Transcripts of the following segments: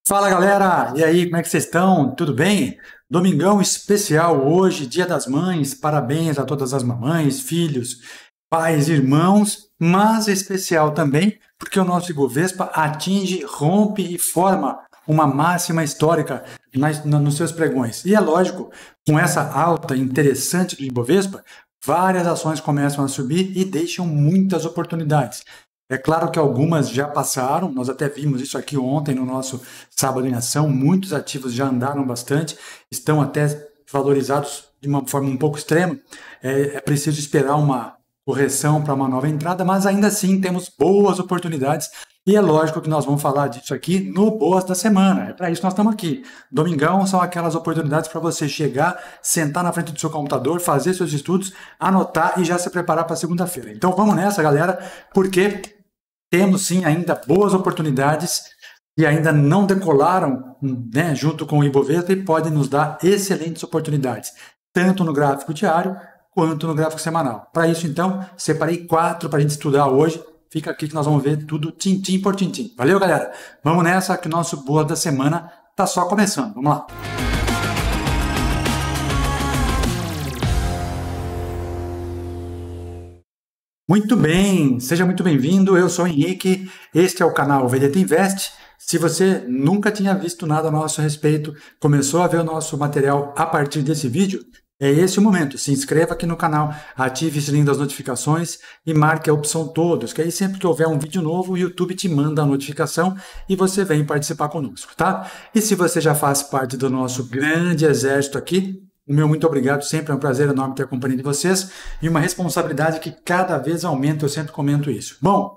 Fala galera, e aí, como é que vocês estão? Tudo bem? Domingão especial hoje, Dia das Mães, parabéns a todas as mamães, filhos, pais, irmãos, mas especial também porque o nosso Ibovespa atinge, rompe e forma uma máxima histórica nos seus pregões. E é lógico, com essa alta interessante do Ibovespa, várias ações começam a subir e deixam muitas oportunidades. É claro que algumas já passaram, nós até vimos isso aqui ontem no nosso Sábado em Ação, muitos ativos já andaram bastante, estão até valorizados de uma forma um pouco extrema. É preciso esperar uma correção para uma nova entrada, mas ainda assim temos boas oportunidades e é lógico que nós vamos falar disso aqui no Boas da Semana. É para isso que nós estamos aqui. Domingão são aquelas oportunidades para você chegar, sentar na frente do seu computador, fazer seus estudos, anotar e já se preparar para segunda-feira. Então vamos nessa, galera, porque temos sim ainda boas oportunidades e ainda não decolaram, né, junto com o Ibovespa e podem nos dar excelentes oportunidades, tanto no gráfico diário quanto no gráfico semanal. Para isso, então, separei 4 para a gente estudar hoje. Fica aqui que nós vamos ver tudo tintim por tintim. Valeu, galera? Vamos nessa que o nosso Boa da Semana está só começando. Vamos lá. Muito bem, seja muito bem-vindo. Eu sou o Henrique, este é o canal VDT Invest. Se você nunca tinha visto nada a nosso respeito, começou a ver o nosso material a partir desse vídeo, é esse o momento. Se inscreva aqui no canal, ative o sininho das notificações e marque a opção todos, que aí sempre que houver um vídeo novo, o YouTube te manda a notificação e você vem participar conosco, tá? E se você já faz parte do nosso grande exército aqui, o meu muito obrigado, sempre é um prazer enorme ter a companhia de vocês e uma responsabilidade que cada vez aumenta, eu sempre comento isso. Bom,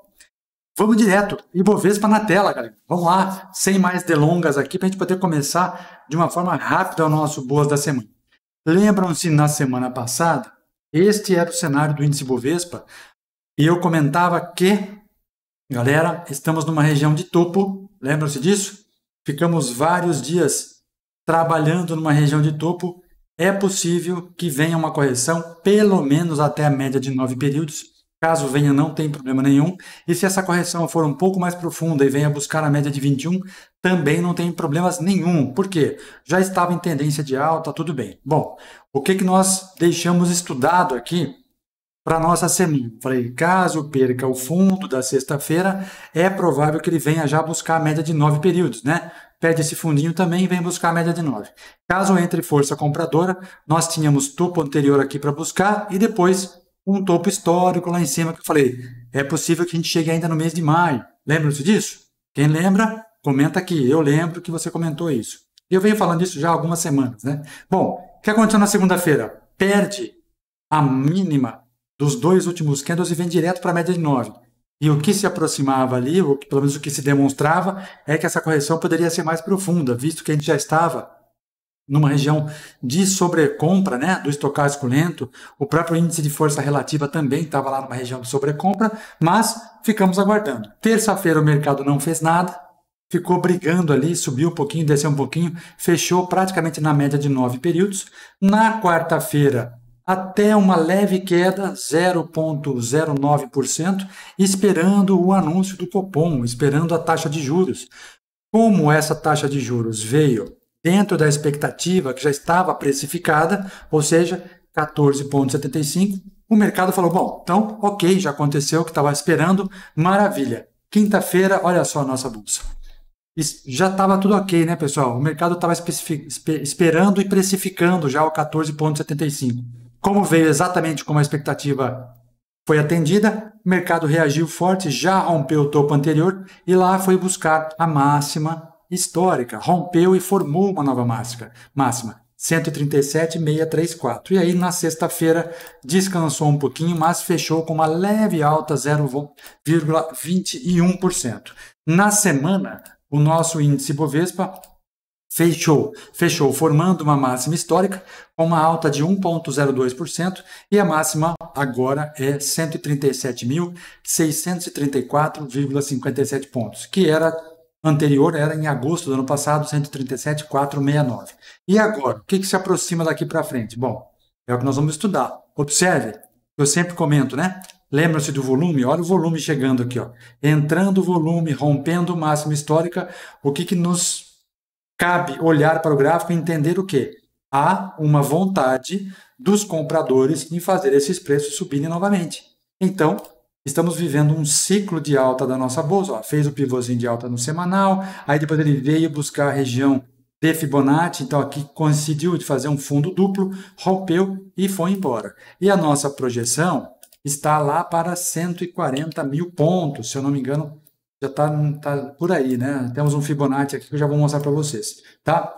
vamos direto, Ibovespa na tela, galera. Vamos lá, sem mais delongas aqui, para a gente poder começar de uma forma rápida o nosso Boas da Semana. Lembram-se, na semana passada, este era o cenário do índice Ibovespa e eu comentava que, galera, estamos numa região de topo, lembram-se disso? Ficamos vários dias trabalhando numa região de topo. É possível que venha uma correção, pelo menos até a média de 9 períodos. Caso venha, não tem problema nenhum. E se essa correção for um pouco mais profunda e venha buscar a média de 21, também não tem problemas nenhum. Por quê? Já estava em tendência de alta, tudo bem. Bom, o que nós deixamos estudado aqui para a nossa semana? Falei, caso perca o fundo da sexta-feira, é provável que ele venha já buscar a média de 9 períodos, né? Perde esse fundinho também e vem buscar a média de 9. Caso entre força compradora, nós tínhamos topo anterior aqui para buscar e depois um topo histórico lá em cima que eu falei, é possível que a gente chegue ainda no mês de maio. Lembram-se disso? Quem lembra, comenta aqui. Eu lembro que você comentou isso. Eu venho falando isso já há algumas semanas, né? Bom, o que aconteceu na segunda-feira? Perde a mínima dos 2 últimos candles e vem direto para a média de 9. E o que se aproximava ali, ou pelo menos o que se demonstrava, é que essa correção poderia ser mais profunda, visto que a gente já estava numa região de sobrecompra, né, do estocástico lento. O próprio índice de força relativa também estava lá numa região de sobrecompra, mas ficamos aguardando. Terça-feira o mercado não fez nada, ficou brigando ali, subiu um pouquinho, desceu um pouquinho, fechou praticamente na média de 9 períodos. Na quarta-feira, até uma leve queda, 0,09%, esperando o anúncio do Copom, esperando a taxa de juros. Como essa taxa de juros veio dentro da expectativa que já estava precificada, ou seja, 14,75%, o mercado falou, bom, então, ok, já aconteceu o que estava esperando, maravilha. Quinta-feira, olha só a nossa bolsa. Já estava tudo ok, né, pessoal? O mercado estava esperando e precificando já o 14,75%. Como veio exatamente como a expectativa foi atendida, o mercado reagiu forte, já rompeu o topo anterior e lá foi buscar a máxima histórica. Rompeu e formou uma nova máxima, 137,634. E aí, na sexta-feira, descansou um pouquinho, mas fechou com uma leve alta, 0,21%. Na semana, o nosso índice Bovespa fechou formando uma máxima histórica com uma alta de 1,02% e a máxima agora é 137.634,57 pontos, que era anterior, era em agosto do ano passado, 137.469. E agora, o que se aproxima daqui para frente? Bom, é o que nós vamos estudar. Observe, eu sempre comento, né? Lembra-se do volume? Olha o volume chegando aqui, ó. Entrando o volume, rompendo máxima histórica, o que nos cabe olhar para o gráfico e entender o quê? Há uma vontade dos compradores em fazer esses preços subirem novamente. Então, estamos vivendo um ciclo de alta da nossa bolsa. Ó, fez o pivôzinho de alta no semanal, aí depois ele veio buscar a região de Fibonacci, então aqui coincidiu de fazer um fundo duplo, rompeu e foi embora. E a nossa projeção está lá para 140 mil pontos, se eu não me engano, já está por aí, né? Temos um Fibonacci aqui que eu já vou mostrar para vocês, tá?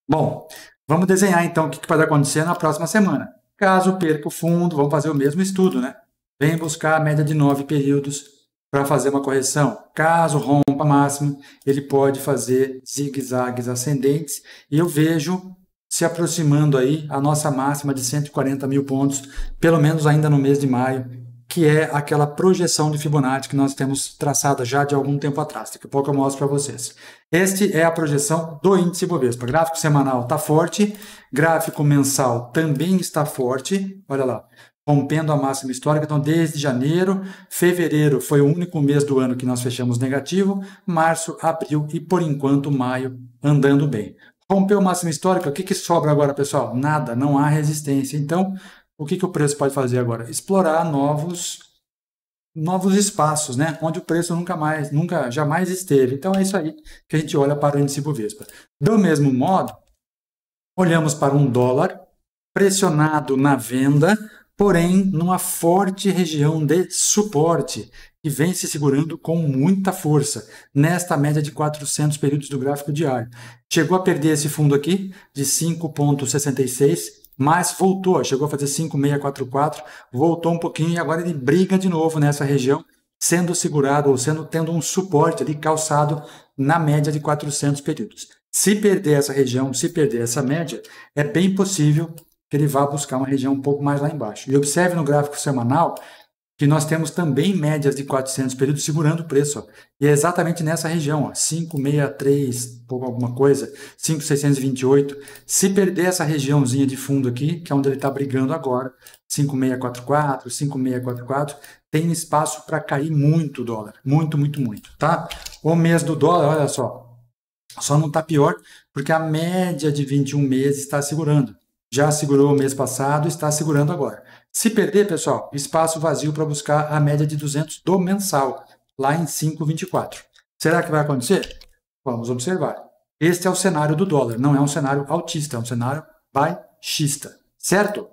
Bom, vamos desenhar então o que vai acontecer na próxima semana. Caso perca o fundo, vamos fazer o mesmo estudo, né? Vem buscar a média de 9 períodos para fazer uma correção. Caso rompa a máxima, ele pode fazer zigue-zagues ascendentes e eu vejo se aproximando aí a nossa máxima de 140 mil pontos, pelo menos ainda no mês de maio, que é aquela projeção de Fibonacci que nós temos traçada já de algum tempo atrás. Daqui a pouco eu mostro para vocês. Este é a projeção do índice Bovespa. Gráfico semanal está forte, gráfico mensal também está forte. Olha lá, rompendo a máxima histórica. Então, desde janeiro, fevereiro foi o único mês do ano que nós fechamos negativo, março, abril e, por enquanto, maio andando bem. Rompeu a máxima histórica, o que sobra agora, pessoal? Nada, não há resistência. Então, o que o preço pode fazer agora? Explorar novos espaços, né? Onde o preço jamais esteve. Então, é isso aí que a gente olha para o índice Bovespa. Do mesmo modo, olhamos para um dólar pressionado na venda, porém numa forte região de suporte, que vem se segurando com muita força, nesta média de 400 períodos do gráfico diário. Chegou a perder esse fundo aqui, de 5,66, mas voltou, chegou a fazer 5,644, voltou um pouquinho e agora ele briga de novo nessa região, sendo segurado ou tendo um suporte ali calçado na média de 400 períodos. Se perder essa região, se perder essa média, é bem possível que ele vá buscar uma região um pouco mais lá embaixo. E observe no gráfico semanal que nós temos também médias de 400 períodos segurando o preço. Ó. E é exatamente nessa região, ó, 563, pouco alguma coisa, 5,628. Se perder essa regiãozinha de fundo aqui, que é onde ele está brigando agora, 5,644, 5,644, tem espaço para cair muito o dólar. Muito, muito, muito. Tá? O mês do dólar, olha só não está pior, porque a média de 21 meses está segurando. Já segurou o mês passado, está segurando agora. Se perder, pessoal, espaço vazio para buscar a média de 200 do mensal, lá em 5,24. Será que vai acontecer? Vamos observar. Este é o cenário do dólar, não é um cenário altista, é um cenário baixista, certo?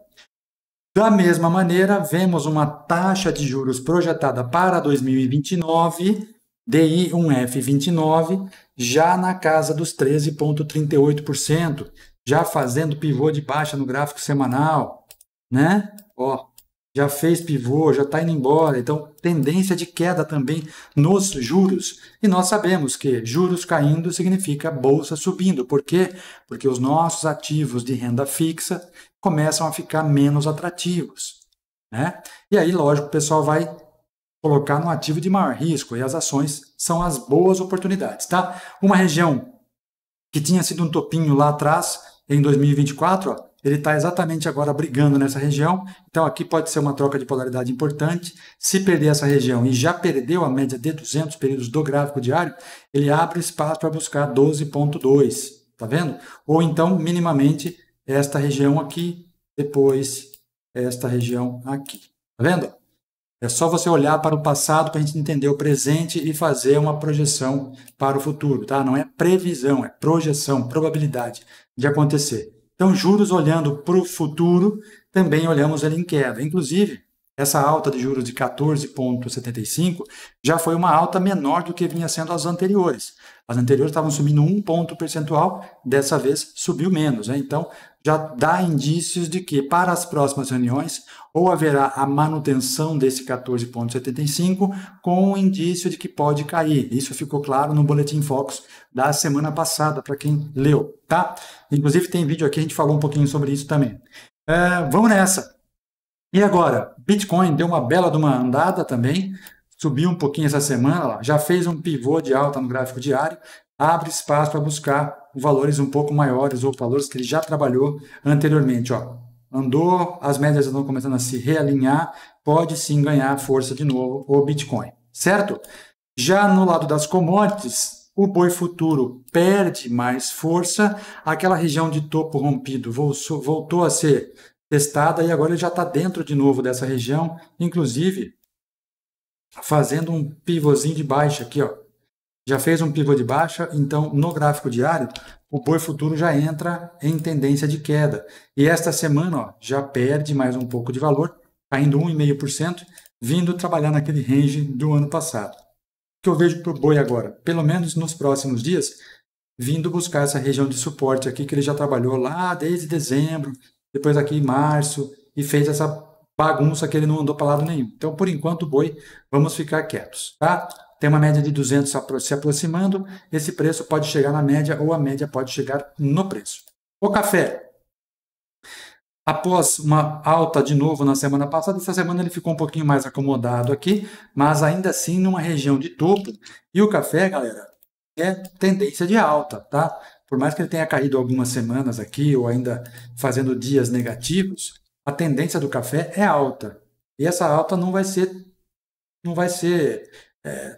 Da mesma maneira, vemos uma taxa de juros projetada para 2029, DI1F29, já na casa dos 13,38%, já fazendo pivô de baixa no gráfico semanal, né? Ó, já fez pivô, já está indo embora, então tendência de queda também nos juros. E nós sabemos que juros caindo significa bolsa subindo. Por quê? Porque os nossos ativos de renda fixa começam a ficar menos atrativos, né? E aí, lógico, o pessoal vai colocar no ativo de maior risco e as ações são as boas oportunidades, tá? Uma região que tinha sido um topinho lá atrás, em 2024, ó, ele está exatamente agora brigando nessa região, então aqui pode ser uma troca de polaridade importante. Se perder essa região e já perdeu a média de 200 períodos do gráfico diário, ele abre espaço para buscar 12,2, tá vendo? Ou então, minimamente, esta região aqui, depois esta região aqui, tá vendo? É só você olhar para o passado para a gente entender o presente e fazer uma projeção para o futuro, tá? Não é previsão, é projeção, probabilidade de acontecer. Então, juros olhando para o futuro, também olhamos ele em queda. Inclusive, essa alta de juros de 14,75 já foi uma alta menor do que vinha sendo as anteriores. As anteriores estavam subindo 1 ponto percentual, dessa vez subiu menos, né? Então, já dá indícios de que para as próximas reuniões ou haverá a manutenção desse 14,75 com o indício de que pode cair. Isso ficou claro no Boletim Focus da semana passada, para quem leu, tá? Inclusive tem vídeo aqui, a gente falou um pouquinho sobre isso também. Vamos nessa. E agora, Bitcoin deu uma bela de uma andada também, subiu um pouquinho essa semana, ó, já fez um pivô de alta no gráfico diário, abre espaço para buscar valores um pouco maiores ou valores que ele já trabalhou anteriormente. Ó. Andou, as médias estão começando a se realinhar, pode sim ganhar força de novo o Bitcoin, certo? Já no lado das commodities, o boi futuro perde mais força, aquela região de topo rompido voltou a ser testada e agora ele já está dentro de novo dessa região, inclusive fazendo um pivôzinho de baixa aqui, ó. Já fez um pivô de baixa, então no gráfico diário o boi futuro já entra em tendência de queda. E esta semana, ó, já perde mais um pouco de valor, caindo 1,5%, vindo trabalhar naquele range do ano passado. O que eu vejo para o boi agora, pelo menos nos próximos dias, vindo buscar essa região de suporte aqui que ele já trabalhou lá desde dezembro, depois aqui em março, e fez essa bagunça que ele não andou para lado nenhum. Então, por enquanto, o boi, vamos ficar quietos, tá? Tem uma média de 200 se aproximando, esse preço pode chegar na média ou a média pode chegar no preço. O café, após uma alta de novo na semana passada, essa semana ele ficou um pouquinho mais acomodado aqui, mas ainda assim numa região de topo. E o café, galera, é tendência de alta, tá? Por mais que ele tenha caído algumas semanas aqui ou ainda fazendo dias negativos, a tendência do café é alta. E essa alta não vai ser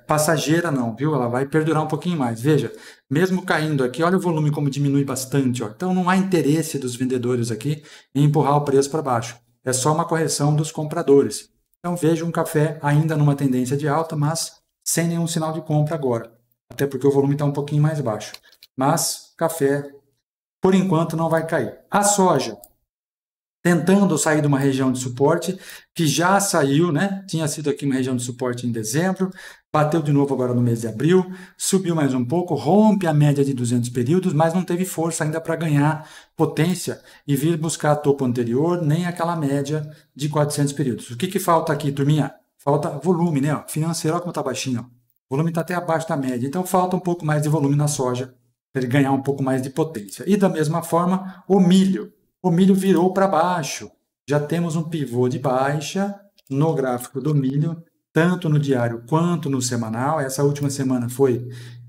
passageira não, viu? Ela vai perdurar um pouquinho mais. Veja, mesmo caindo aqui, olha o volume como diminui bastante, ó. Então não há interesse dos vendedores aqui em empurrar o preço para baixo. É só uma correção dos compradores. Então veja um café ainda numa tendência de alta, mas sem nenhum sinal de compra agora. Até porque o volume está um pouquinho mais baixo. Mas café, por enquanto, não vai cair. A soja, tentando sair de uma região de suporte, que já saiu, né? Tinha sido aqui uma região de suporte em dezembro, bateu de novo agora no mês de abril, subiu mais um pouco, rompe a média de 200 períodos, mas não teve força ainda para ganhar potência e vir buscar topo anterior, nem aquela média de 400 períodos. O que falta aqui, turminha? Falta volume, né? Ó, financeiro, olha como está baixinho. Ó. O volume está até abaixo da média, então falta um pouco mais de volume na soja, para ele ganhar um pouco mais de potência. E da mesma forma, o milho. O milho virou para baixo. Já temos um pivô de baixa no gráfico do milho, tanto no diário quanto no semanal. Essa última semana foi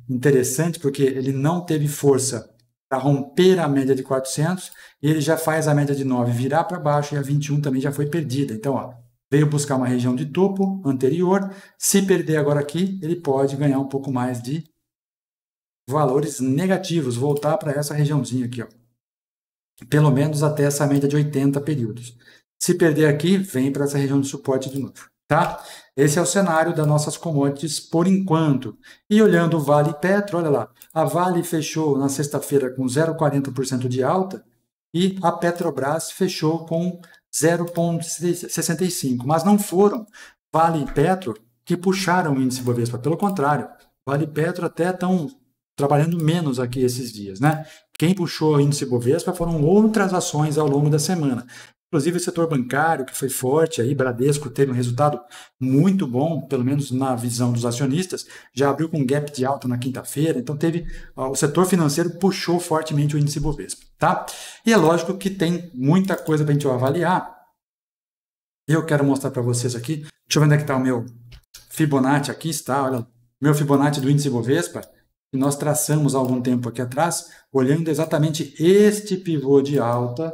interessante porque ele não teve força para romper a média de 400 e ele já faz a média de 9 virar para baixo e a 21 também já foi perdida. Então, ó, veio buscar uma região de topo anterior. Se perder agora aqui, ele pode ganhar um pouco mais de valores negativos, voltar para essa regiãozinha aqui, ó. Pelo menos até essa média de 80 períodos. Se perder aqui, vem para essa região de suporte de novo, tá? Esse é o cenário das nossas commodities por enquanto. E olhando o Vale Petro, olha lá, a Vale fechou na sexta-feira com 0,40% de alta e a Petrobras fechou com 0,65%. Mas não foram Vale e Petro que puxaram o índice Bovespa, pelo contrário, Vale e Petro até estão trabalhando menos aqui esses dias, né? Quem puxou o índice Bovespa foram outras ações ao longo da semana. Inclusive o setor bancário, que foi forte, aí Bradesco teve um resultado muito bom, pelo menos na visão dos acionistas, já abriu com gap de alta na quinta-feira, então o setor financeiro puxou fortemente o índice Bovespa, tá? E é lógico que tem muita coisa para a gente avaliar. Eu quero mostrar para vocês aqui, deixa eu ver onde é que está o meu Fibonacci, aqui está, olha, meu Fibonacci do índice Bovespa, que nós traçamos há algum tempo aqui atrás, olhando exatamente este pivô de alta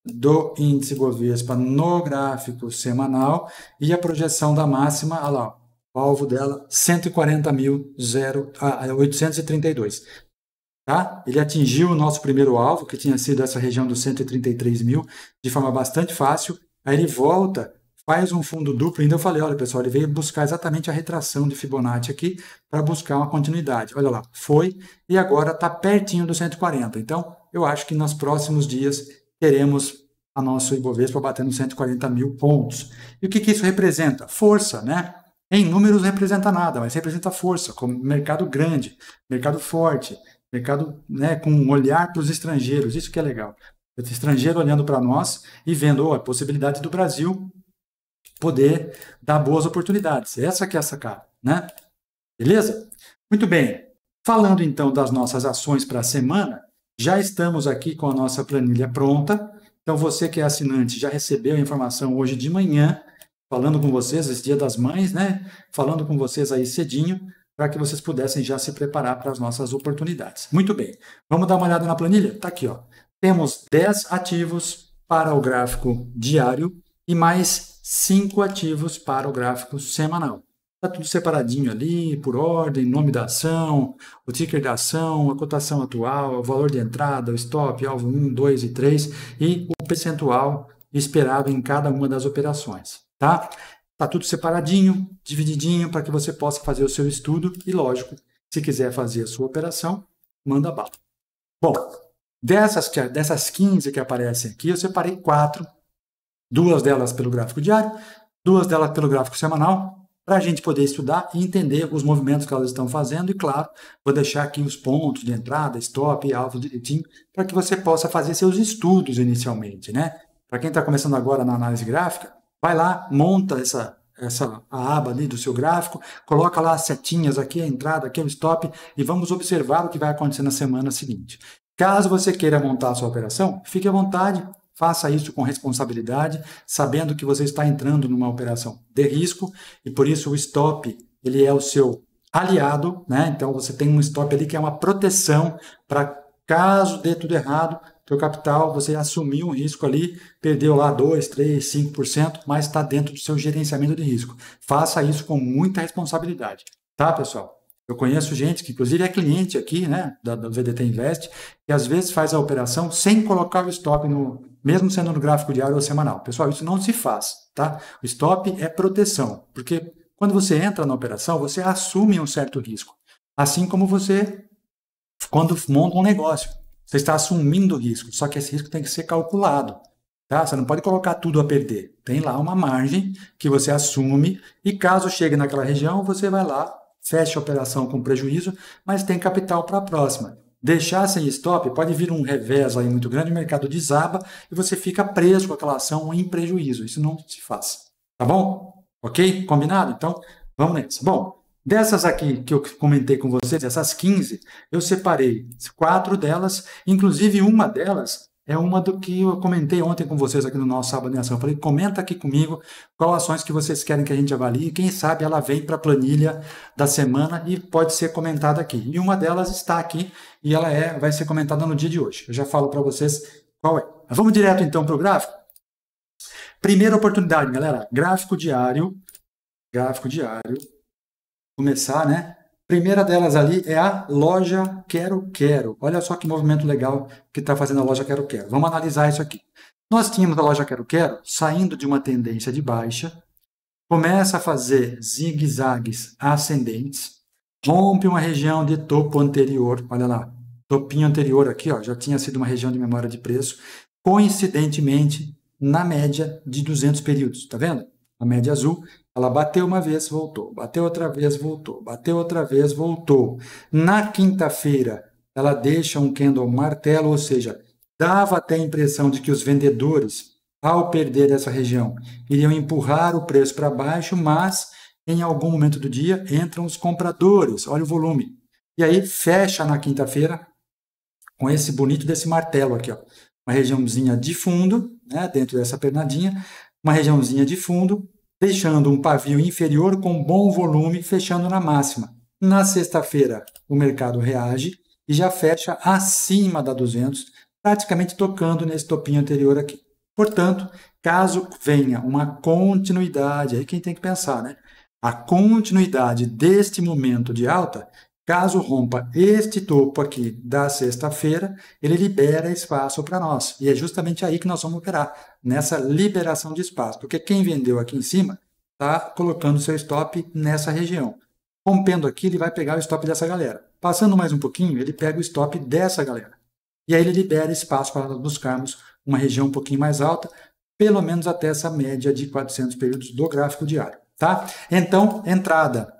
do índice Bovespa no gráfico semanal e a projeção da máxima, olha lá, o alvo dela, 140.832. Tá? Ele atingiu o nosso primeiro alvo, que tinha sido essa região dos 133 mil, de forma bastante fácil, aí ele volta, faz um fundo duplo, ainda eu falei, olha pessoal, ele veio buscar exatamente a retração de Fibonacci aqui para buscar uma continuidade. Olha lá, foi e agora está pertinho do 140. Então, eu acho que nos próximos dias teremos a nossa Ibovespa batendo 140 mil pontos. E o que isso representa? Força, né? Em números não representa nada, mas representa força, como mercado grande, mercado forte, mercado, né, com um olhar para os estrangeiros, isso que é legal. O estrangeiro olhando para nós e vendo a possibilidade do Brasil poder dar boas oportunidades. Essa que é a sacada, né? Beleza? Muito bem. Falando então das nossas ações para a semana, já estamos aqui com a nossa planilha pronta. Então você que é assinante já recebeu a informação hoje de manhã, falando com vocês, esse Dia das Mães, né? Falando com vocês aí cedinho, para que vocês pudessem já se preparar para as nossas oportunidades. Muito bem. Vamos dar uma olhada na planilha? Tá aqui, ó. Temos 10 ativos para o gráfico diário e mais 5 ativos para o gráfico semanal. Está tudo separadinho ali, por ordem, nome da ação, o ticker da ação, a cotação atual, o valor de entrada, o stop, alvo 1, 2 e 3 e o percentual esperado em cada uma das operações, tá? Tá tudo separadinho, divididinho, para que você possa fazer o seu estudo e, lógico, se quiser fazer a sua operação, manda bala. Bom, dessas 15 que aparecem aqui, eu separei 4, 2 delas pelo gráfico diário, 2 delas pelo gráfico semanal, para a gente poder estudar e entender os movimentos que elas estão fazendo e, claro, vou deixar aqui os pontos de entrada, stop e alvo direitinho, para que você possa fazer seus estudos inicialmente, né? Para quem está começando agora na análise gráfica, vai lá, monta a aba ali do seu gráfico, coloca lá as setinhas, aqui a entrada, aqui o stop, e vamos observar o que vai acontecer na semana seguinte. Caso você queira montar a sua operação, fique à vontade, faça isso com responsabilidade, sabendo que você está entrando numa operação de risco, e por isso o stop, ele é o seu aliado, né? Então você tem um stop ali que é uma proteção para caso dê tudo errado, teu capital, você assumiu um risco ali, perdeu lá 2, 3, 5%, mas está dentro do seu gerenciamento de risco. Faça isso com muita responsabilidade, tá, pessoal? Eu conheço gente que, inclusive, é cliente aqui, né, do VDT Invest, que às vezes faz a operação sem colocar o stop, mesmo sendo no gráfico diário ou semanal. Pessoal, isso não se faz, tá? O stop é proteção, porque quando você entra na operação, você assume um certo risco. Assim como você, quando monta um negócio, você está assumindo risco, só que esse risco tem que ser calculado. Tá? Você não pode colocar tudo a perder. Tem lá uma margem que você assume e caso chegue naquela região, você vai lá, fecha a operação com prejuízo, mas tem capital para a próxima. Deixar sem stop, pode vir um revés aí muito grande, o mercado desaba e você fica preso com aquela ação em prejuízo. Isso não se faz. Tá bom? Ok? Combinado? Então, vamos nessa. Bom, dessas aqui que eu comentei com vocês, essas 15, eu separei 4 delas, inclusive uma delas é uma do que eu comentei ontem com vocês aqui no nosso Sábado em Ação. Eu falei, comenta aqui comigo quais ações que vocês querem que a gente avalie, quem sabe ela vem para a planilha da semana e pode ser comentada aqui. E uma delas está aqui e ela vai ser comentada no dia de hoje. Eu já falo para vocês qual é. Mas vamos direto então para o gráfico? Primeira oportunidade, galera, gráfico diário, começar, né? Primeira delas ali é a loja Quero Quero. Olha só que movimento legal que está fazendo a loja Quero Quero. Vamos analisar isso aqui. Nós tínhamos a loja Quero Quero saindo de uma tendência de baixa, começa a fazer zigue-zagues ascendentes, rompe uma região de topo anterior, olha lá, topinho anterior aqui, ó, já tinha sido uma região de memória de preço, coincidentemente na média de 200 períodos, tá vendo? A média azul, ela bateu uma vez, voltou, bateu outra vez, voltou, bateu outra vez, voltou. Na quinta-feira, ela deixa um candle martelo, ou seja, dava até a impressão de que os vendedores, ao perder essa região, iriam empurrar o preço para baixo, mas em algum momento do dia entram os compradores, olha o volume. E aí fecha na quinta-feira com esse bonito desse martelo aqui, ó, uma regiãozinha de fundo, né, dentro dessa pernadinha, uma regiãozinha de fundo, deixando um pavio inferior com bom volume, fechando na máxima. Na sexta-feira, o mercado reage e já fecha acima da 200, praticamente tocando nesse topinho anterior aqui. Portanto, caso venha uma continuidade, aí quem tem que pensar, né? A continuidade deste momento de alta, caso rompa este topo aqui da sexta-feira, ele libera espaço para nós. E é justamente aí que nós vamos operar, nessa liberação de espaço. Porque quem vendeu aqui em cima está colocando seu stop nessa região. Rompendo aqui, ele vai pegar o stop dessa galera. Passando mais um pouquinho, ele pega o stop dessa galera. E aí ele libera espaço para nós buscarmos uma região um pouquinho mais alta, pelo menos até essa média de 400 períodos do gráfico diário. Tá? Então, entrada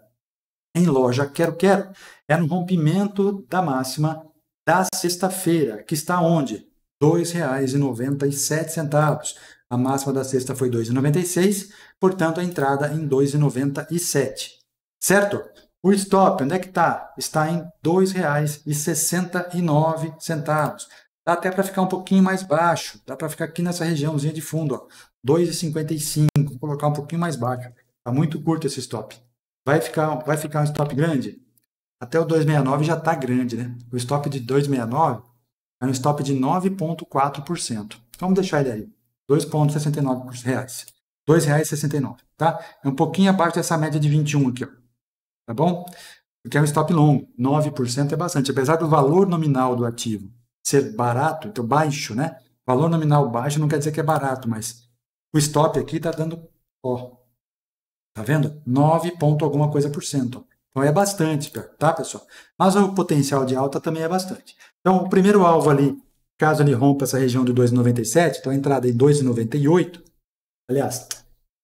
em loja Quero Quero é no rompimento da máxima da sexta-feira, que está onde? R$ 2,97. A máxima da sexta foi R$ 2,96, portanto a entrada em R$ 2,97. Certo? O stop, onde é que está? Está em R$ 2,69. Dá até para ficar um pouquinho mais baixo, dá para ficar aqui nessa regiãozinha de fundo, ó, 2,55, vou colocar um pouquinho mais baixo. Está muito curto esse stop. Vai ficar um stop grande? Até o 2,69 já está grande, né? O stop de 2,69 é um stop de 9,4%. Vamos deixar ele aí, R$ 2,69. R$ 2,69, tá? É um pouquinho abaixo dessa média de 21 aqui, ó, tá bom? Porque é um stop longo, 9% é bastante. Apesar do valor nominal do ativo ser barato, então baixo, né? Valor nominal baixo não quer dizer que é barato, mas o stop aqui está dando, ó, tá vendo? 9 ponto alguma coisa por cento. Então é bastante, tá, pessoal? Mas o potencial de alta também é bastante. Então, o primeiro alvo ali, caso ele rompa essa região de 2,97, então a entrada em 2,98, aliás,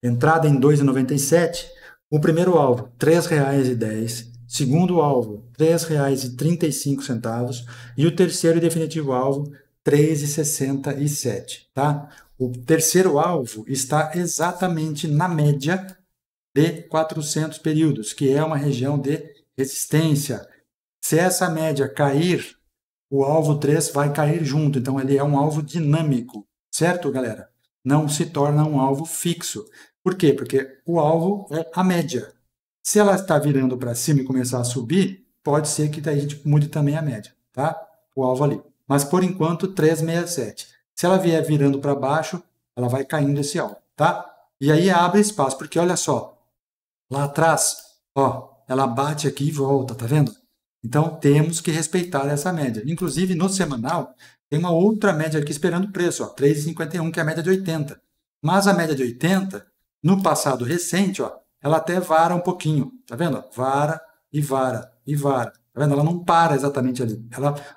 entrada em 2,97, o primeiro alvo, R$ 3,10. Segundo alvo, R$ 3,35. E o terceiro e definitivo alvo, R$ 3,67. Tá? O terceiro alvo está exatamente na média de 400 períodos, que é uma região de resistência. Se essa média cair, o alvo 3 vai cair junto. Então, ele é um alvo dinâmico. Certo, galera? Não se torna um alvo fixo. Por quê? Porque o alvo é a média. Se ela está virando para cima e começar a subir, pode ser que daí a gente mude também a média, tá? O alvo ali. Mas, por enquanto, 3,67. Se ela vier virando para baixo, ela vai caindo esse alvo, tá? E aí abre espaço, porque olha só, lá atrás, ó, ela bate aqui e volta, tá vendo? Então, temos que respeitar essa média. Inclusive, no semanal, tem uma outra média aqui esperando o preço, ó, 3,51, que é a média de 80. Mas a média de 80, no passado recente, ó, ela até vara um pouquinho, tá vendo? Vara e vara e vara. Tá vendo? Ela não para exatamente ali.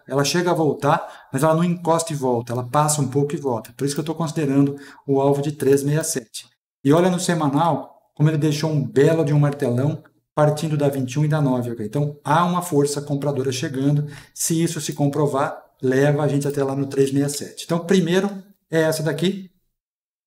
Ela chega a voltar, mas ela não encosta e volta. Ela passa um pouco e volta. Por isso que eu estou considerando o alvo de 3,67. E olha no semanal, como ele deixou um belo de um martelão partindo da 21 e da 9. Okay? Então, há uma força compradora chegando. Se isso se comprovar, leva a gente até lá no 367. Então, primeiro é essa daqui.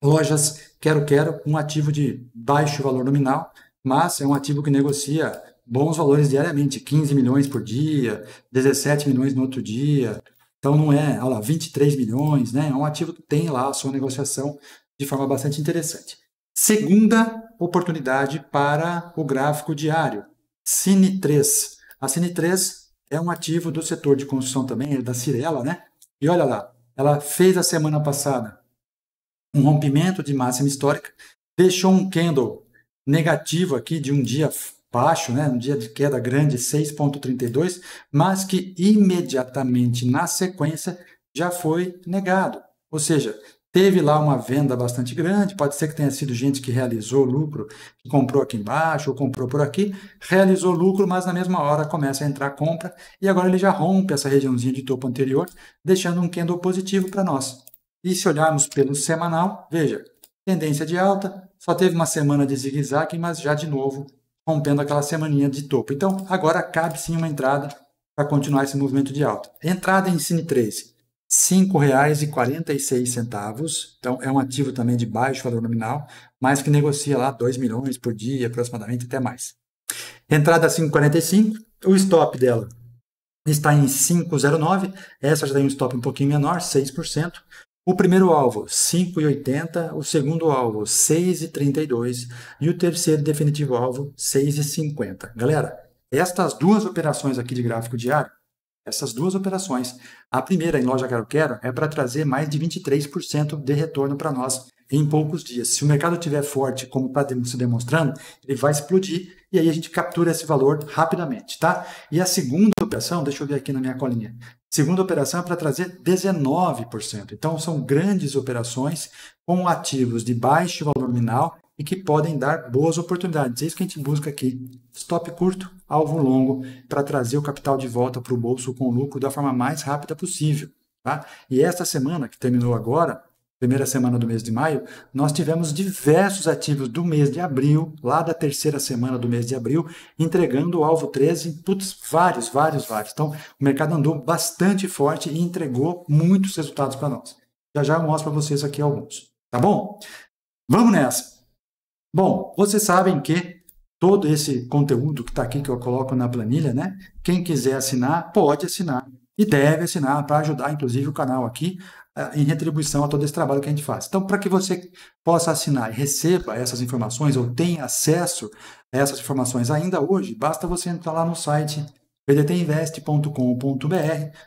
Lojas Quero-Quero, um ativo de baixo valor nominal, mas é um ativo que negocia bons valores diariamente, 15 milhões por dia, 17 milhões no outro dia. Então, não é, olha lá, 23 milhões, né? É um ativo que tem lá a sua negociação de forma bastante interessante. Segunda oportunidade para o gráfico diário, Cine3. A Cine3 é um ativo do setor de construção também, é da Cirela, né? E olha lá, ela fez a semana passada um rompimento de máxima histórica, deixou um candle negativo aqui de um dia baixo, né? Um dia de queda grande, 6,32, mas que imediatamente na sequência já foi negado. Ou seja, teve lá uma venda bastante grande, pode ser que tenha sido gente que realizou lucro, que comprou aqui embaixo ou comprou por aqui, realizou lucro, mas na mesma hora começa a entrar compra e agora ele já rompe essa regiãozinha de topo anterior, deixando um candle positivo para nós. E se olharmos pelo semanal, veja, tendência de alta, só teve uma semana de zigue-zague, mas já de novo rompendo aquela semaninha de topo. Então, agora cabe sim uma entrada para continuar esse movimento de alta. Entrada em Cine3, R$ 5,46. Então, é um ativo também de baixo valor nominal, mas que negocia lá 2 milhões por dia, aproximadamente, até mais. Entrada 5,45, o stop dela está em 5,09, essa já tem um stop um pouquinho menor, 6%. O primeiro alvo, 5,80, o segundo alvo, 6,32 e o terceiro definitivo alvo, 6,50. Galera, estas duas operações aqui de gráfico diário, essas duas operações, a primeira em loja Quero-Quero é para trazer mais de 23% de retorno para nós em poucos dias. Se o mercado estiver forte, como está se demonstrando, ele vai explodir e aí a gente captura esse valor rapidamente, tá? E a segunda operação, deixa eu ver aqui na minha colinha, segunda operação é para trazer 19%. Então, são grandes operações com ativos de baixo valor nominal e que podem dar boas oportunidades. É isso que a gente busca aqui. Stop curto, alvo longo, para trazer o capital de volta para o bolso com lucro da forma mais rápida possível. Tá? E esta semana, que terminou agora, primeira semana do mês de maio, nós tivemos diversos ativos do mês de abril, lá da terceira semana do mês de abril, entregando o alvo 13, vários. Então, o mercado andou bastante forte e entregou muitos resultados para nós. Já eu mostro para vocês aqui alguns, tá bom? Vamos nessa! Bom, vocês sabem que todo esse conteúdo que está aqui, que eu coloco na planilha, né? Quem quiser assinar, pode assinar e deve assinar para ajudar, inclusive, o canal aqui em retribuição a todo esse trabalho que a gente faz. Então, para que você possa assinar e receba essas informações ou tenha acesso a essas informações ainda hoje, basta você entrar lá no site vdtinvest.com.br,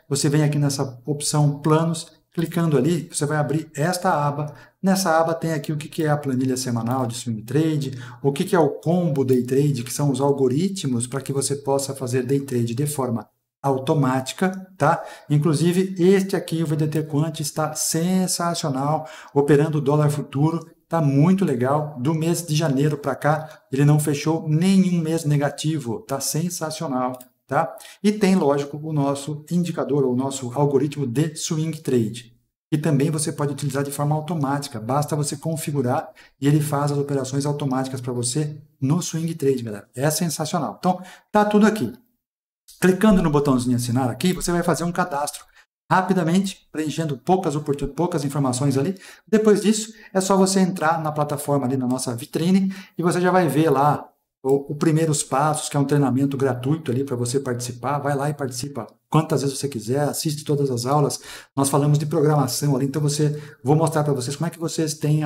você vem aqui nessa opção planos, Clicando ali, você vai abrir esta aba. Nessa aba tem aqui o que é a planilha semanal de swing trade, o que é o combo day trade, que são os algoritmos para que você possa fazer day trade de forma automática, tá? Inclusive, este aqui, o VDT Quant, está sensacional, operando o dólar futuro, tá muito legal. Do mês de janeiro para cá, ele não fechou nenhum mês negativo, tá sensacional. Tá? E tem, lógico, o nosso indicador, ou o nosso algoritmo de swing trade, que também você pode utilizar de forma automática. Basta você configurar e ele faz as operações automáticas para você no swing trade, galera. É sensacional. Então, tá tudo aqui. Clicando no botãozinho assinar aqui, você vai fazer um cadastro rapidamente, preenchendo poucas informações ali. Depois disso, é só você entrar na plataforma ali na nossa vitrine e você já vai ver lá o Primeiros Passos, que é um treinamento gratuito ali para você participar. Vai lá e participa quantas vezes você quiser, assiste todas as aulas. Nós falamos de programação ali, então vou mostrar para vocês como é que vocês têm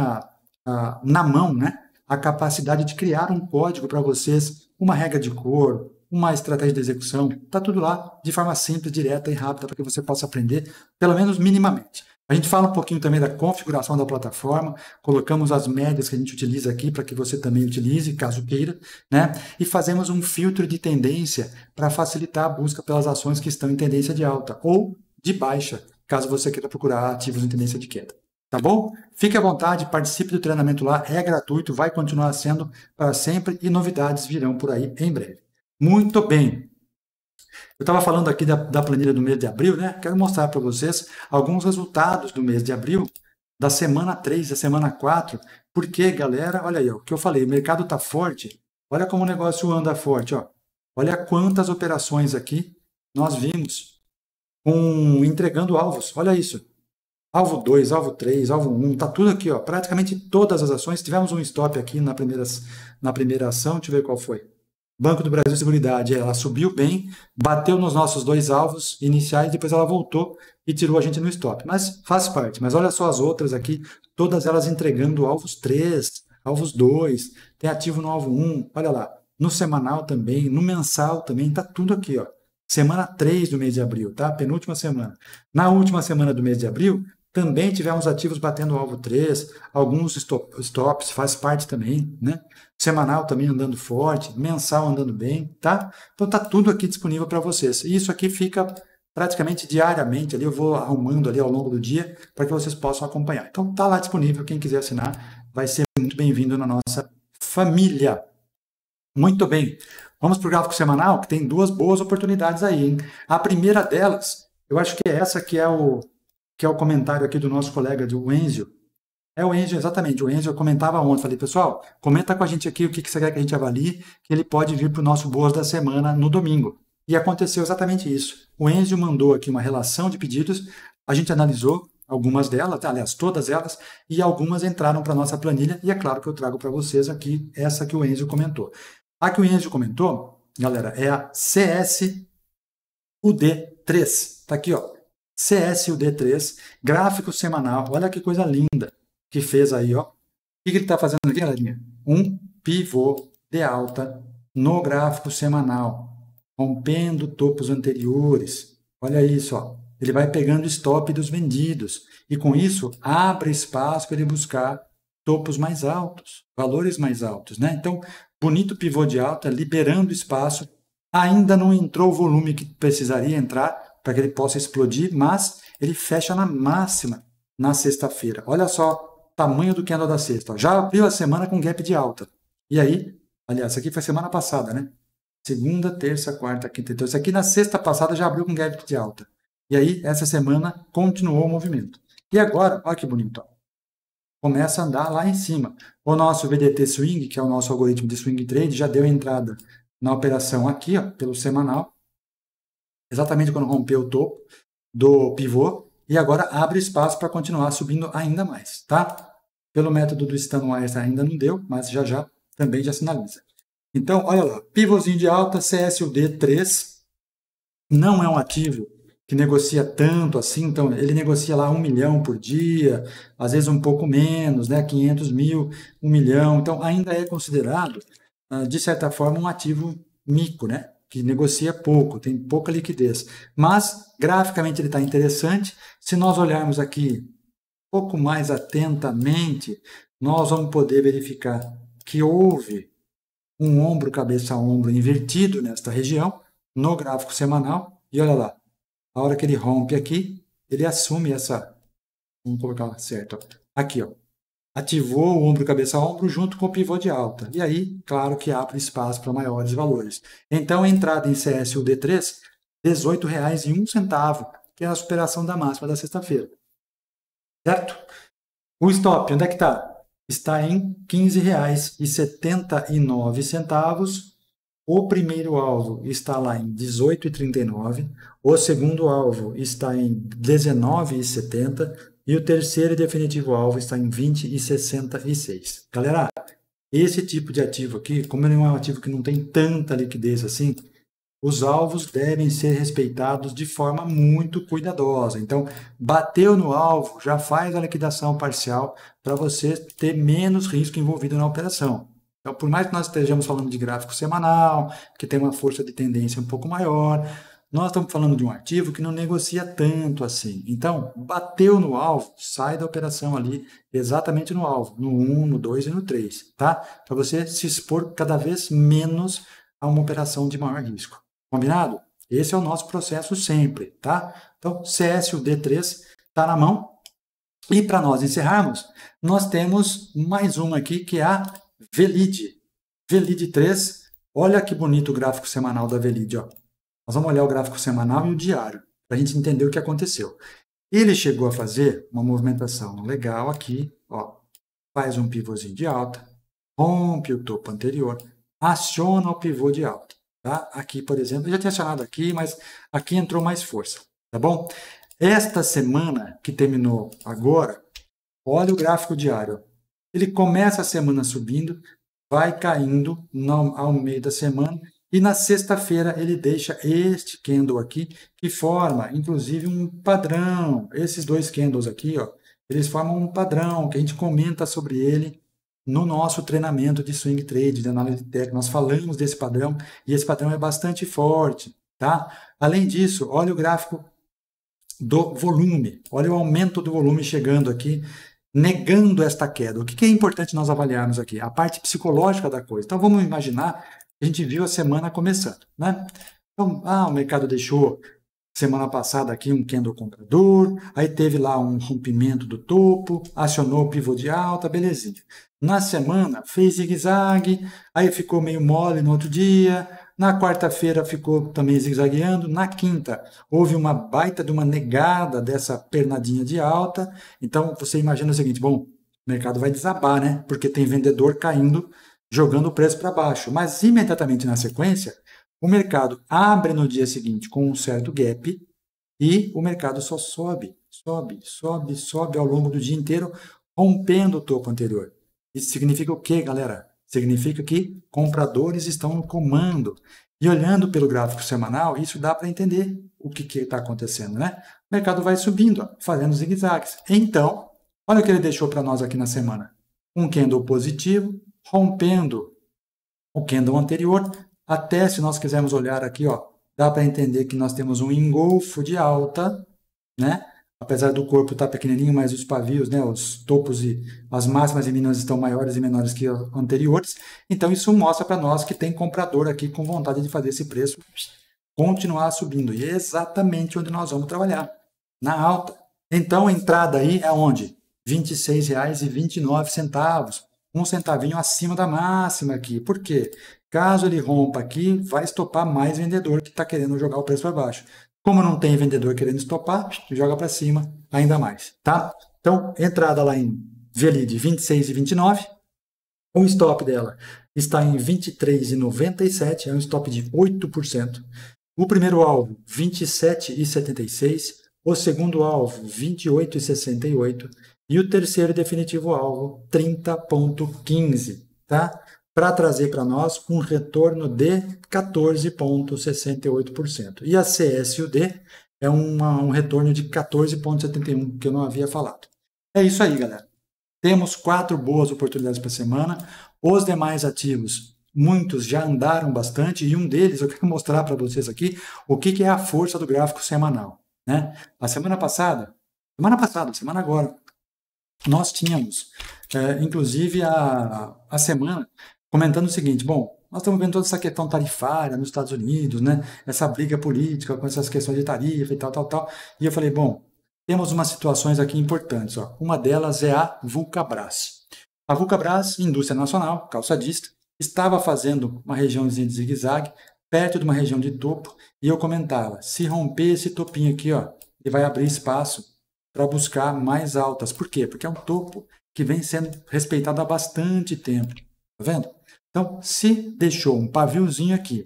na mão, né, a capacidade de criar um código para vocês, uma regra de cor, uma estratégia de execução. Está tudo lá de forma simples, direta e rápida para que você possa aprender, pelo menos minimamente. A gente fala um pouquinho também da configuração da plataforma, colocamos as médias que a gente utiliza aqui para que você também utilize, caso queira, né? E fazemos um filtro de tendência para facilitar a busca pelas ações que estão em tendência de alta ou de baixa, caso você queira procurar ativos em tendência de queda. Tá bom? Fique à vontade, participe do treinamento lá, é gratuito, vai continuar sendo para sempre e novidades virão por aí em breve. Muito bem! Eu estava falando aqui da planilha do mês de abril, né? Quero mostrar para vocês alguns resultados do mês de abril, da semana 3, da semana 4, porque, galera, olha aí, ó, o que eu falei, o mercado está forte, olha como o negócio anda forte, ó. Olha quantas operações aqui nós vimos entregando alvos, olha isso. Alvo 2, alvo 3, alvo 1, tá tudo aqui, ó. Praticamente todas as ações. Tivemos um stop aqui na primeira ação, deixa eu ver qual foi. Banco do Brasil Seguridade, ela subiu bem, bateu nos nossos dois alvos iniciais, depois ela voltou e tirou a gente no stop. Mas faz parte. Mas olha só as outras aqui, todas elas entregando alvos 3, alvos 2, tem ativo no alvo 1, olha lá. No semanal também, no mensal também, tá tudo aqui, ó. Semana 3 do mês de abril, tá? Penúltima semana. Na última semana do mês de abril, também tivemos ativos batendo o alvo 3, alguns stops, faz parte também, né? Semanal também andando forte, mensal andando bem, tá? Então tá tudo aqui disponível para vocês. E isso aqui fica praticamente diariamente ali, eu vou arrumando ali ao longo do dia para que vocês possam acompanhar. Então tá lá disponível, quem quiser assinar vai ser muito bem-vindo na nossa família. Muito bem, vamos para o gráfico semanal, que tem duas boas oportunidades aí, hein? A primeira delas, eu acho que é essa que é o comentário aqui do nosso colega, do Enzio. É o Enzio, exatamente. O Enzio, eu comentava ontem, falei, pessoal, comenta com a gente aqui o que você quer que a gente avalie, que ele pode vir para o nosso Boas da Semana no domingo. E aconteceu exatamente isso. O Enzio mandou aqui uma relação de pedidos, a gente analisou algumas delas, aliás, todas elas, e algumas entraram para a nossa planilha, e é claro que eu trago para vocês aqui essa que o Enzio comentou. A que o Enzio comentou, galera, é a CSUD3. Está aqui, ó. CSUD3, gráfico semanal, olha que coisa linda que fez aí, ó. O que ele está fazendo aqui, galerinha? Um pivô de alta no gráfico semanal, rompendo topos anteriores. Olha isso, ó. Ele vai pegando o stop dos vendidos e com isso abre espaço para ele buscar topos mais altos, valores mais altos, né? Então, bonito pivô de alta, liberando espaço. Ainda não entrou o volume que precisaria entrar para que ele possa explodir, mas ele fecha na máxima na sexta-feira. Olha só o tamanho do candle da sexta. Já abriu a semana com gap de alta. E aí, aliás, isso aqui foi semana passada, né? Segunda, terça, quarta, quinta. Então, isso aqui na sexta passada já abriu com gap de alta. E aí, essa semana continuou o movimento. E agora, olha que bonito, ó. Começa a andar lá em cima. O nosso VDT Swing, que é o nosso algoritmo de swing trade, já deu entrada na operação aqui, ó, pelo semanal, exatamente quando rompeu o topo do pivô, e agora abre espaço para continuar subindo ainda mais, tá? Pelo método do Stanwise ainda não deu, mas já também já sinaliza. Então, olha lá, pivôzinho de alta, CSUD3, não é um ativo que negocia tanto assim, então ele negocia lá 1 milhão por dia, às vezes um pouco menos, né, 500 mil, 1 milhão, então ainda é considerado, de certa forma, um ativo mico, né? que negocia pouco, tem pouca liquidez. Mas, graficamente, ele está interessante. Se nós olharmos aqui um pouco mais atentamente, nós vamos poder verificar que houve um ombro, cabeça a ombro invertido nesta região, no gráfico semanal. E olha lá, a hora que ele rompe aqui, ele assume essa... Vamos colocar certo. Aqui, ó. Ativou o ombro, cabeça a ombro junto com o pivô de alta. E aí, claro que abre espaço para maiores valores. Então, entrada em CSUD3, R$ 18,01, que é a superação da máxima da sexta-feira. Certo? O stop, onde é que está? Está em R$ 15,79. O primeiro alvo está lá em 18,39. O segundo alvo está em 19,70. E o terceiro e definitivo alvo está em 20,66. Galera, esse tipo de ativo aqui, como ele é um ativo que não tem tanta liquidez assim, os alvos devem ser respeitados de forma muito cuidadosa. Então, bateu no alvo, já faz a liquidação parcial para você ter menos risco envolvido na operação. Então, por mais que nós estejamos falando de gráfico semanal, que tem uma força de tendência um pouco maior, nós estamos falando de um ativo que não negocia tanto assim. Então, bateu no alvo, sai da operação ali exatamente no alvo, no 1, no 2 e no 3, tá? Para você se expor cada vez menos a uma operação de maior risco. Combinado? Esse é o nosso processo sempre, tá? Então, CSUD3 está na mão. E para nós encerrarmos, nós temos mais uma aqui que é a Velid. Velid 3, olha que bonito o gráfico semanal da Velid, ó. Nós vamos olhar o gráfico semanal e o diário, para a gente entender o que aconteceu. Ele chegou a fazer uma movimentação legal aqui, ó, faz um pivôzinho de alta, rompe o topo anterior, aciona o pivô de alta. Tá? Aqui, por exemplo, eu já tinha acionado aqui, mas aqui entrou mais força, tá bom? Esta semana que terminou agora, olha o gráfico diário. Ele começa a semana subindo, vai caindo ao meio da semana, e na sexta-feira ele deixa este candle aqui, que forma, inclusive, um padrão. Esses dois candles aqui, ó, eles formam um padrão, que a gente comenta sobre ele no nosso treinamento de swing trade, de análise técnica. Nós falamos desse padrão, e esse padrão é bastante forte, tá? Além disso, olha o gráfico do volume, olha o aumento do volume chegando aqui, negando esta queda. O que é importante nós avaliarmos aqui? A parte psicológica da coisa. Então, vamos imaginar que a gente viu a semana começando, né? Então, o mercado deixou semana passada aqui um candle comprador, aí teve lá um rompimento do topo, acionou o pivô de alta, belezinha. Na semana fez zigue-zague, aí ficou meio mole no outro dia, na quarta-feira ficou também zigue-zagueando, na quinta houve uma baita de uma negada dessa pernadinha de alta, então você imagina o seguinte, bom, o mercado vai desabar, né? Porque tem vendedor caindo, jogando o preço para baixo, mas imediatamente na sequência, o mercado abre no dia seguinte com um certo gap e o mercado só sobe, sobe, sobe, sobe ao longo do dia inteiro, rompendo o topo anterior. Isso significa o quê, galera? Significa que compradores estão no comando. E olhando pelo gráfico semanal, isso dá para entender o que está acontecendo, né? O mercado vai subindo, ó, fazendo zigue-zagues. Então, olha o que ele deixou para nós aqui na semana. Um candle positivo, rompendo o candle anterior. Até se nós quisermos olhar aqui, ó, dá para entender que nós temos um engolfo de alta, né? Apesar do corpo estar pequenininho, mas os pavios, né, os topos e as máximas e mínimas estão maiores e menores que os anteriores. Então, isso mostra para nós que tem comprador aqui com vontade de fazer esse preço continuar subindo. E é exatamente onde nós vamos trabalhar, na alta. Então, a entrada aí é onde? R$ 26,29. Um centavinho acima da máxima aqui. Por quê? Caso ele rompa aqui, vai estopar mais vendedor que está querendo jogar o preço para baixo. Como não tem vendedor querendo estopar, joga para cima ainda mais, tá? Então, entrada lá em Velid 26,29. O stop dela está em 23,97, é um stop de 8%. O primeiro alvo, 27,76. O segundo alvo, 28,68. E o terceiro definitivo alvo, 30,15, tá? Para trazer para nós um retorno de 14,68%. E a CSUD é um retorno de 14,71%, que eu não havia falado. É isso aí, galera. Temos 4 boas oportunidades para a semana. Os demais ativos muitos já andaram bastante, e um deles eu quero mostrar para vocês aqui o que é a força do gráfico semanal, né? A semana agora, nós tínhamos, inclusive, a semana comentando o seguinte: bom, nós estamos vendo toda essa questão tarifária nos Estados Unidos, né? Essa briga política com essas questões de tarifa e tal. E eu falei, bom, temos umas situações aqui importantes. Ó. Uma delas é a Vulcabras. A Vulcabras, indústria nacional, calçadista, estava fazendo uma regiãozinha de zigue-zague, perto de uma região de topo, e eu comentava, se romper esse topinho aqui, ó, ele vai abrir espaço para buscar mais altas. Por quê? Porque é um topo que vem sendo respeitado há bastante tempo. Tá vendo? Então, se deixou um paviozinho aqui,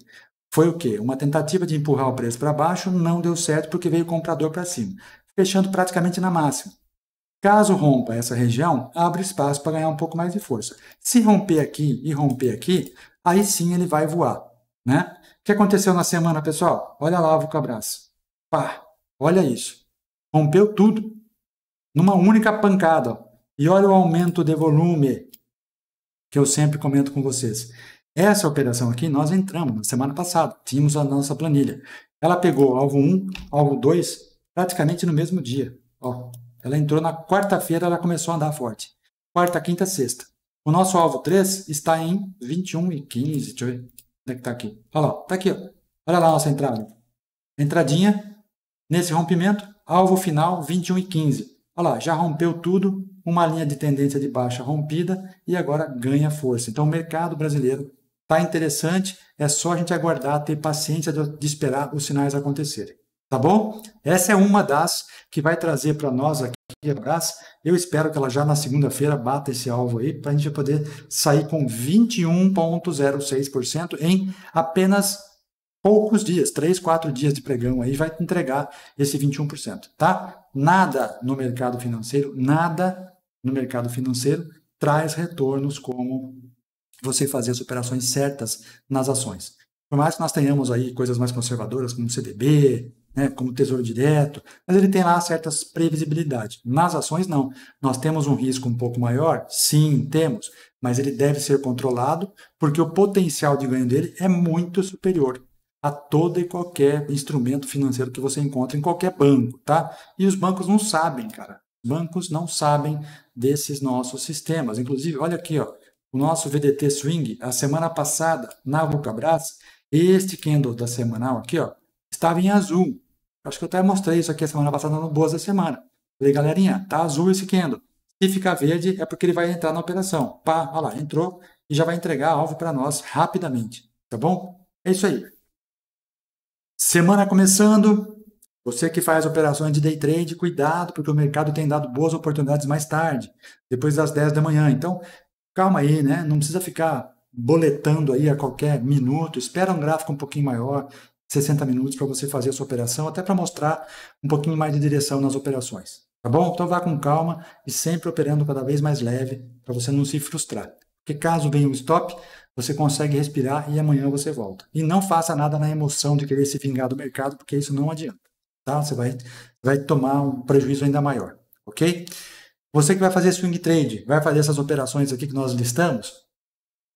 foi o quê? Uma tentativa de empurrar o preço para baixo, não deu certo porque veio o comprador para cima, fechando praticamente na máxima. Caso rompa essa região, abre espaço para ganhar um pouco mais de força. Se romper aqui e romper aqui, aí sim ele vai voar, né? O que aconteceu na semana, pessoal? Olha lá o Vulcabras. Pá, olha isso. Rompeu tudo numa única pancada. Ó. E olha o aumento de volume que eu sempre comento com vocês. Essa operação aqui, nós entramos na semana passada, tínhamos a nossa planilha. Ela pegou alvo 1, alvo 2, praticamente no mesmo dia. Ó, ela entrou na quarta-feira, ela começou a andar forte. Quarta, quinta, sexta. O nosso alvo 3 está em 21,15. Deixa eu ver. Onde é que está aqui? Olha lá, está aqui. Ó. Olha lá a nossa entrada. Entradinha, nesse rompimento, alvo final 21,15. Olha lá, já rompeu tudo, uma linha de tendência de baixa rompida e agora ganha força. Então o mercado brasileiro está interessante, é só a gente aguardar, ter paciência de esperar os sinais acontecerem. Tá bom? Essa é uma das que vai trazer para nós aqui a Brás. Eu espero que ela já na segunda-feira bata esse alvo aí, para a gente poder sair com 21,06% em apenas poucos dias, 3, 4 dias de pregão aí, vai entregar esse 21%, tá? Nada no mercado financeiro traz retornos como você fazer as operações certas nas ações. Por mais que nós tenhamos aí coisas mais conservadoras, como CDB, né, como Tesouro Direto, mas ele tem lá certas previsibilidades. Nas ações, não. Nós temos um risco um pouco maior? Sim, temos, mas ele deve ser controlado, porque o potencial de ganho dele é muito superior a todo e qualquer instrumento financeiro que você encontra em qualquer banco, tá? E os bancos não sabem, cara. Bancos não sabem desses nossos sistemas. Inclusive, olha aqui, ó, o nosso VDT Swing, a semana passada, na Vulcabras, este candle da semanal aqui, ó, estava em azul. Acho que eu até mostrei isso aqui a semana passada no Boas da Semana. Falei, galerinha, tá azul esse candle. Se ficar verde, é porque ele vai entrar na operação. Pá, olha lá, entrou e já vai entregar alvo para nós rapidamente. Tá bom? É isso aí. Semana começando, você que faz operações de day trade, cuidado, porque o mercado tem dado boas oportunidades mais tarde, depois das 10 da manhã. Então, calma aí, né? Não precisa ficar boletando aí a qualquer minuto, espera um gráfico um pouquinho maior, 60 minutos para você fazer a sua operação, até para mostrar um pouquinho mais de direção nas operações. Tá bom? Então vá com calma e sempre operando cada vez mais leve, para você não se frustrar. Porque caso venha um stop, você consegue respirar e amanhã você volta. E não faça nada na emoção de querer se vingar do mercado, porque isso não adianta. Tá? Você vai tomar um prejuízo ainda maior. Ok? Você que vai fazer swing trade, vai fazer essas operações aqui que nós listamos,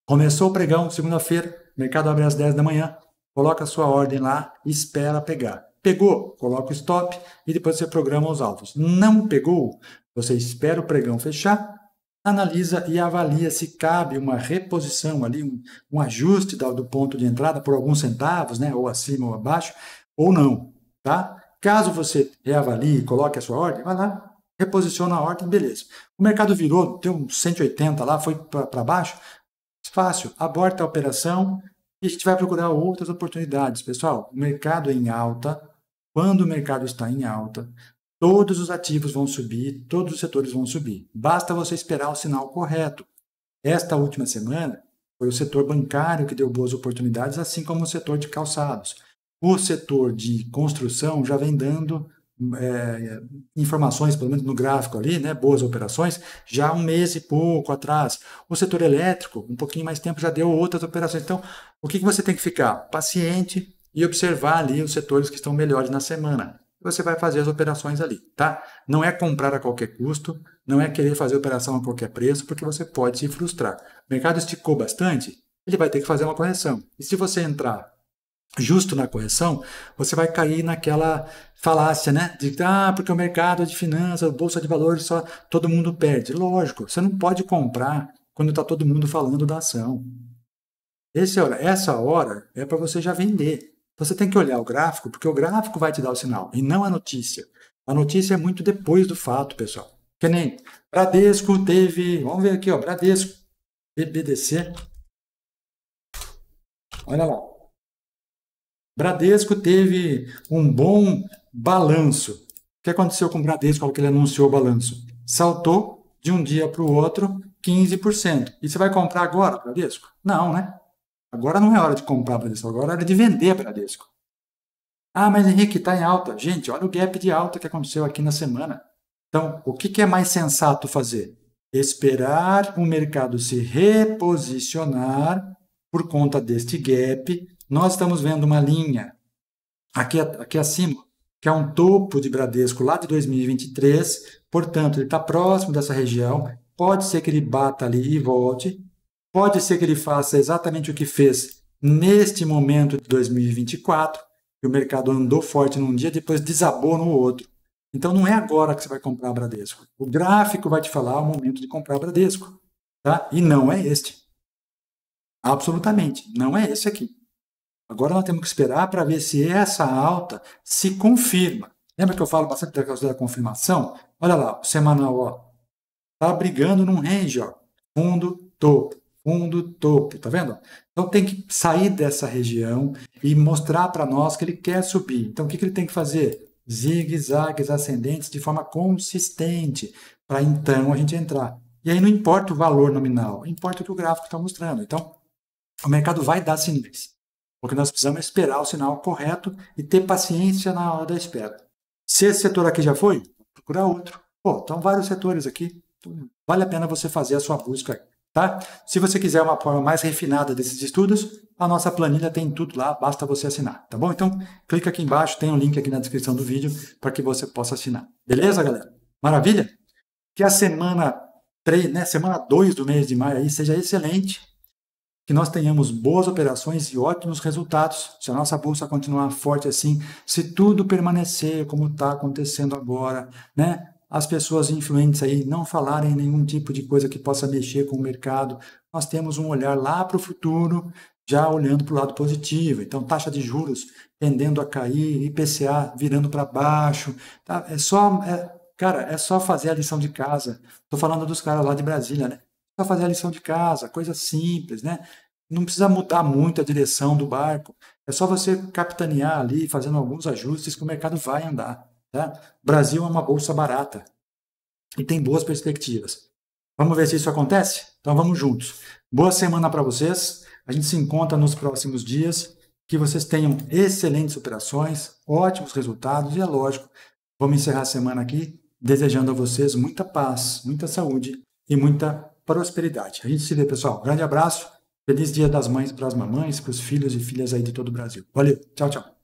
começou o pregão, segunda-feira, mercado abre às 10 da manhã, coloca a sua ordem lá e espera pegar. Pegou, coloca o stop e depois você programa os alvos. Não pegou, você espera o pregão fechar, analisa e avalia se cabe uma reposição ali, um ajuste do ponto de entrada por alguns centavos, né, ou acima ou abaixo, ou não, tá? Caso você reavalie e coloque a sua ordem, vai lá, reposiciona a ordem, beleza. O mercado virou, deu um 180 lá, foi para baixo, fácil, aborta a operação e a gente vai procurar outras oportunidades. Pessoal, o mercado é em alta, quando o mercado está em alta, todos os ativos vão subir, todos os setores vão subir. Basta você esperar o sinal correto. Esta última semana foi o setor bancário que deu boas oportunidades, assim como o setor de calçados. O setor de construção já vem dando informações, pelo menos no gráfico ali, né, boas operações, já há um mês e pouco atrás. O setor elétrico, um pouquinho mais tempo, já deu outras operações. Então, o que você tem que ficar? Paciente e observar ali os setores que estão melhores na semana. Você vai fazer as operações ali, tá? Não é comprar a qualquer custo, não é querer fazer operação a qualquer preço, porque você pode se frustrar. O mercado esticou bastante, ele vai ter que fazer uma correção. E se você entrar justo na correção, você vai cair naquela falácia, né? De que, porque o mercado de finanças, bolsa de valores, só todo mundo perde. Lógico, você não pode comprar quando está todo mundo falando da ação. Essa hora é para você já vender. Você tem que olhar o gráfico, porque o gráfico vai te dar o sinal, e não a notícia. A notícia é muito depois do fato, pessoal. Que nem Bradesco teve... Vamos ver aqui, ó, Bradesco, BBDC. Olha lá. Bradesco teve um bom balanço. O que aconteceu com o Bradesco ao que ele anunciou o balanço? Saltou de um dia para o outro 15%. E você vai comprar agora, Bradesco? Não, né? Agora não é hora de comprar Bradesco, agora é hora de vender Bradesco. Mas Henrique, está em alta. Gente, olha o gap de alta que aconteceu aqui na semana. Então, o que é mais sensato fazer? Esperar o mercado se reposicionar por conta deste gap. Nós estamos vendo uma linha aqui acima, que é um topo de Bradesco lá de 2023. Portanto, ele está próximo dessa região. Pode ser que ele bata ali e volte. Pode ser que ele faça exatamente o que fez neste momento de 2024, que o mercado andou forte num dia, depois desabou no outro. Então, não é agora que você vai comprar Bradesco. O gráfico vai te falar o momento de comprar Bradesco. Tá? E não é este. Absolutamente. Não é esse aqui. Agora nós temos que esperar para ver se essa alta se confirma. Lembra que eu falo bastante da confirmação? Olha lá, o semanal está brigando num range, ó, fundo, topo, tá vendo? Então tem que sair dessa região e mostrar para nós que ele quer subir. Então o que ele tem que fazer? Zigue-zagues ascendentes de forma consistente, para então a gente entrar. E aí não importa o valor nominal, importa o que o gráfico está mostrando. Então o mercado vai dar sinais. O que nós precisamos é esperar o sinal correto e ter paciência na hora da espera. Se esse setor aqui já foi, procurar outro. Estão vários setores aqui. Vale a pena você fazer a sua busca aí. Tá? Se você quiser uma forma mais refinada desses estudos, a nossa planilha tem tudo lá, basta você assinar, tá bom? Então, clica aqui embaixo, tem um link aqui na descrição do vídeo para que você possa assinar. Beleza, galera? Maravilha? Que a semana 3, né, semana 2 do mês de maio aí seja excelente, que nós tenhamos boas operações e ótimos resultados. Se a nossa bolsa continuar forte assim, se tudo permanecer como está acontecendo agora, né? As pessoas influentes aí não falarem nenhum tipo de coisa que possa mexer com o mercado, nós temos um olhar lá para o futuro, já olhando para o lado positivo. Então, taxa de juros tendendo a cair, IPCA virando para baixo. Tá? Cara, é só fazer a lição de casa. Estou falando dos caras lá de Brasília, né? Só fazer a lição de casa, coisa simples, né? Não precisa mudar muito a direção do barco. É só você capitanear ali, fazendo alguns ajustes que o mercado vai andar. Tá? O Brasil é uma bolsa barata e tem boas perspectivas. Vamos ver se isso acontece? Então vamos juntos. Boa semana para vocês. A gente se encontra nos próximos dias. Que vocês tenham excelentes operações, ótimos resultados e, é lógico, vamos encerrar a semana aqui desejando a vocês muita paz, muita saúde e muita prosperidade. A gente se vê, pessoal. Grande abraço. Feliz Dia das Mães para as mamães, para os filhos e filhas aí de todo o Brasil. Valeu. Tchau, tchau.